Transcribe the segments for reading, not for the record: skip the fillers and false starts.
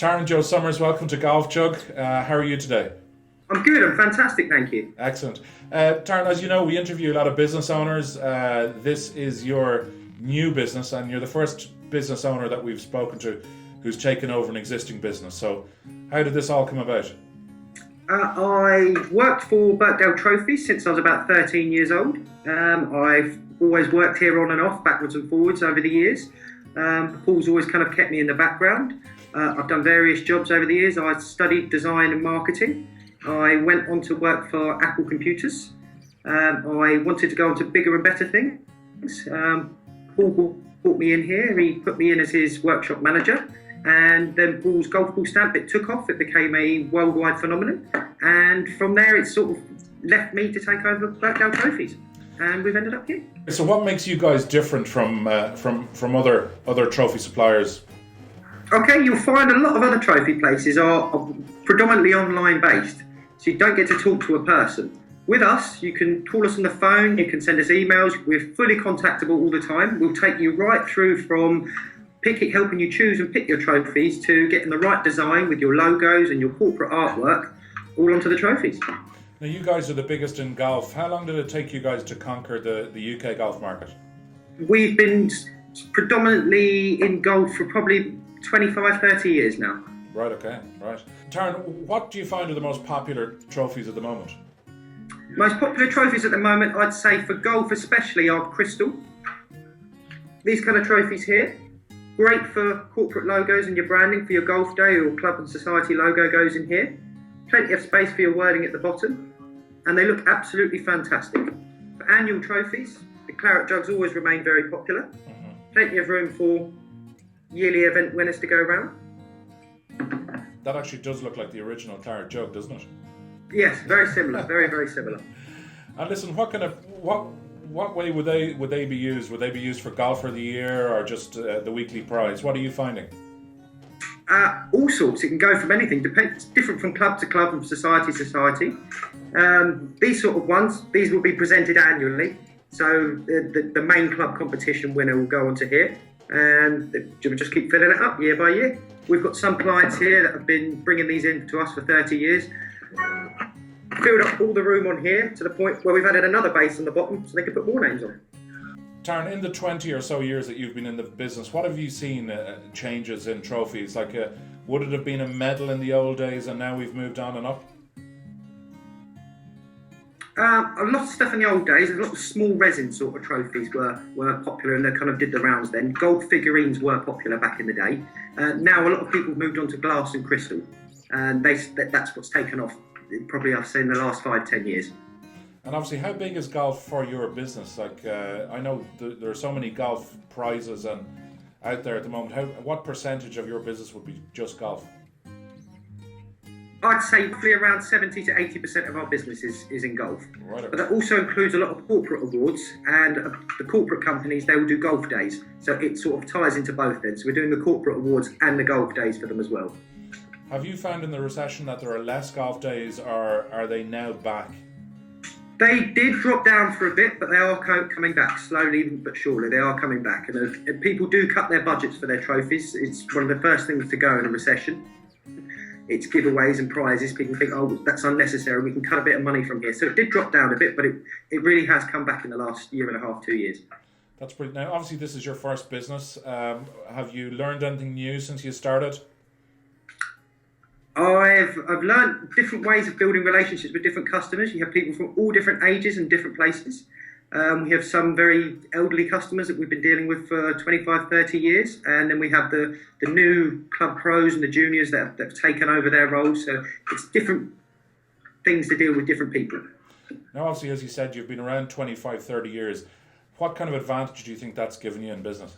Taryn, Joe Summers, welcome to Golf Jug. How are you today? I'm good, I'm fantastic, thank you. Excellent. Taryn, as you know, we interview a lot of business owners. This is your new business, and you're the first business owner that we've spoken to who's taken over an existing business. So how did this all come about? I worked for Birkdale Trophies since I was about 13 years old. I've always worked here on and off, backwards and forwards over the years. Paul's always kind of kept me in the background. I've done various jobs over the years. I studied design and marketing. I went on to work for Apple Computers. I wanted to go on to bigger and better things. Paul brought me in here. He put me in as his workshop manager. And then Paul's golf ball stamp, it took off. It became a worldwide phenomenon. And from there, it sort of left me to take over Birkdale Trophies. And we've ended up here. So what makes you guys different from other trophy suppliers? Okay, you'll find a lot of other trophy places are predominantly online based. So you don't get to talk to a person. With us, you can call us on the phone, you can send us emails. We're fully contactable all the time. We'll take you right through from helping you choose and pick your trophies to getting the right design with your logos and your corporate artwork all onto the trophies. Now, you guys are the biggest in golf. How long did it take you guys to conquer the UK golf market? We've been predominantly in golf for probably 25, 30 years now. Right, okay, right. Taryn, what do you find are the most popular trophies at the moment? Most popular trophies at the moment, I'd say for golf especially, are Crystal. These kind of trophies here. Great for corporate logos and your branding for your golf day, or club and society logo goes in here. Plenty of space for your wording at the bottom. And they look absolutely fantastic. For annual trophies, the Claret Jugs always remain very popular. Mm-hmm. Plenty of room for yearly event winners to go around. That actually does look like the original Claret Jug, doesn't it? Yes, very similar, very, very similar. And listen, what way would they be used? Would they be used for Golfer of the Year or just the weekly prize? What are you finding? All sorts. It can go from anything. Depends, different from club to club and society to society. These sort of ones, these will be presented annually. So the main club competition winner will go onto here, and we'll just keep filling it up year by year. We've got some clients here that have been bringing these in to us for 30 years. Filled up all the room on here to the point where we've added another base on the bottom so they can put more names on. Taryn, in the 20 or so years that you've been in the business, what have you seen changes in trophies? Like, would it have been a medal in the old days and now we've moved on and up? A lot of stuff in the old days, a lot of small resin sort of trophies were popular, and they kind of did the rounds then. Gold figurines were popular back in the day. Now a lot of people have moved on to glass and crystal, and that's what's taken off, probably I've seen in the last 5-10 years. And obviously, how big is golf for your business? Like, I know there are so many golf prizes and out there at the moment. What percentage of your business would be just golf? I'd say probably around 70 to 80% of our business is in golf. Right, okay. But that also includes a lot of corporate awards, and the corporate companies, they will do golf days. So it sort of ties into both then. So we're doing the corporate awards and the golf days for them as well. Have you found in the recession that there are less golf days, or are they now back? They did drop down for a bit, but they are coming back slowly but surely. They are coming back, and if people do cut their budgets for their trophies. It's one of the first things to go in a recession. It's giveaways and prizes. People think, oh, that's unnecessary. We can cut a bit of money from here. So it did drop down a bit, but it really has come back in the last year and a half, 2 years. That's brilliant. Now, obviously, this is your first business. Have you learned anything new since you started? I've learned different ways of building relationships with different customers. You have people from all different ages and different places. We have some very elderly customers that we've been dealing with for 25, 30 years. And then we have the new club pros and the juniors that have taken over their roles. So it's different things to deal with different people. Now, obviously, as you said, you've been around 25, 30 years. What kind of advantage do you think that's given you in business?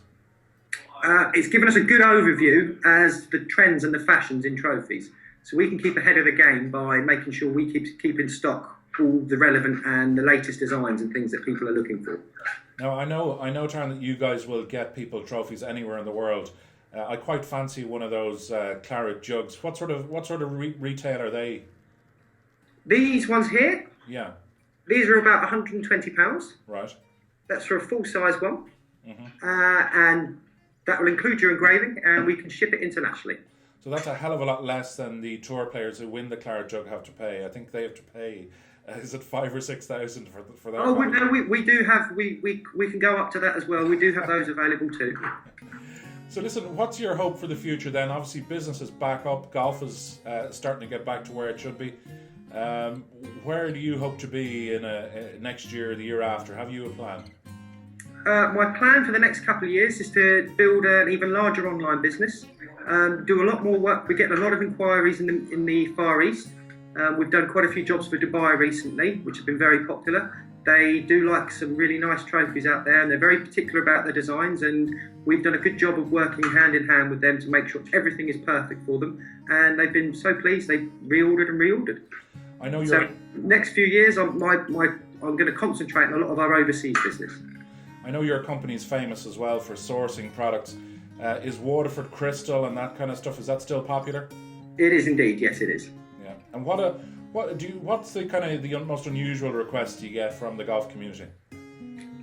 It's given us a good overview as the trends and the fashions in trophies. So we can keep ahead of the game by making sure we keep in stock all the relevant and the latest designs and things that people are looking for. Now, I know, Taryn, that you guys will get people trophies anywhere in the world. I quite fancy one of those Claret Jugs. What sort of retail are they? These ones here? Yeah. These are about £120. Right. That's for a full-size one. Mm-hmm. And that will include your engraving, and we can ship it internationally. So that's a hell of a lot less than the tour players who win the Claret Jug have to pay. I think they have to pay, is it 5,000 or 6,000 for that? Oh, we do have, we can go up to that as well. We do have those available too. So listen, what's your hope for the future then? Obviously business is back up, golf is starting to get back to where it should be. Where do you hope to be in next year, the year after? Have you a plan? My plan for the next couple of years is to build an even larger online business, do a lot more work. We're getting a lot of inquiries in the Far East. We've done quite a few jobs for Dubai recently, which have been very popular. They do like some really nice trophies out there, and they're very particular about their designs, and we've done a good job of working hand in hand with them to make sure everything is perfect for them, and they've been so pleased they've reordered. I know So next few years I'm going to concentrate on a lot of our overseas business. I know your company is famous as well for sourcing products. Is Waterford Crystal and that kind of stuff, is that still popular? It is indeed, yes it is. Yeah. And what's the kind of the most unusual request you get from the golf community?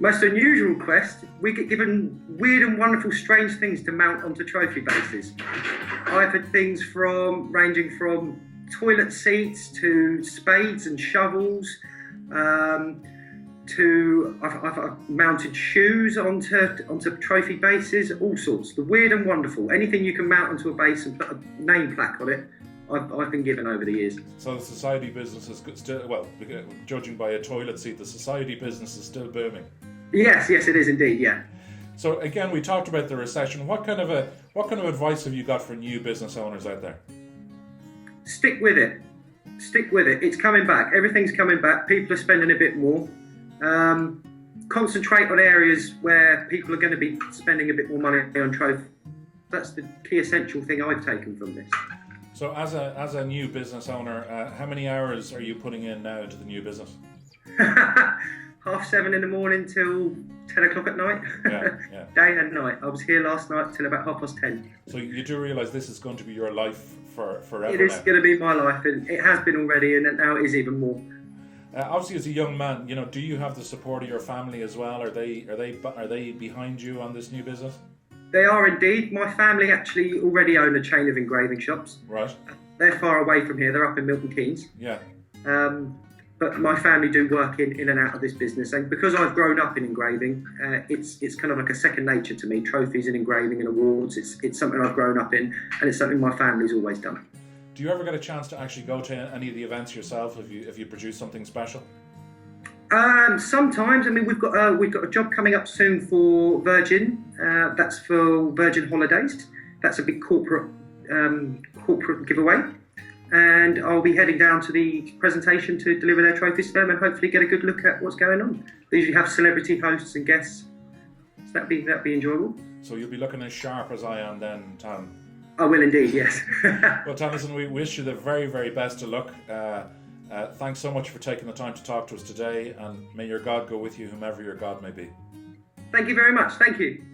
Most unusual request, we get given weird and wonderful strange things to mount onto trophy bases. I've had things ranging from toilet seats to spades and shovels, I've mounted shoes onto trophy bases, all sorts. The weird and wonderful. Anything you can mount onto a base and put a name plaque on it, I've been given over the years. So the society business is still, well, judging by a toilet seat, the society business is still booming. Yes, it is indeed, yeah. So again, we talked about the recession. What kind of advice have you got for new business owners out there? Stick with it. It's coming back. Everything's coming back. People are spending a bit more. Concentrate on areas where people are going to be spending a bit more money on trophies. That's the key essential thing I've taken from this. So as a new business owner, how many hours are you putting in now into the new business? 7:30 in the morning till 10 o'clock at night. Yeah. Day and night. I was here last night till about 10:30. So you do realise this is going to be your life forever. It is going to be my life, and it has been already, and now it is even more. Obviously, as a young man, do you have the support of your family as well? Are they behind you on this new business? They are indeed. My family actually already own a chain of engraving shops. Right. They're far away from here. They're up in Milton Keynes. Yeah. But my family do work in and out of this business, and because I've grown up in engraving, it's kind of like a second nature to me. Trophies and engraving and awards. It's something I've grown up in, and it's something my family's always done. Do you ever get a chance to actually go to any of the events yourself if you produce something special? Sometimes. I mean, we've got a job coming up soon for Virgin. That's for Virgin Holidays. That's a big corporate giveaway, and I'll be heading down to the presentation to deliver their trophies to them and hopefully get a good look at what's going on. They usually have celebrity hosts and guests, so that'd be enjoyable. So you'll be looking as sharp as I am then, Tan. I will indeed, yes. Well, Tan, listen, we wish you the very, very best of luck. Thanks so much for taking the time to talk to us today, and may your God go with you, whomever your God may be. Thank you very much. Thank you.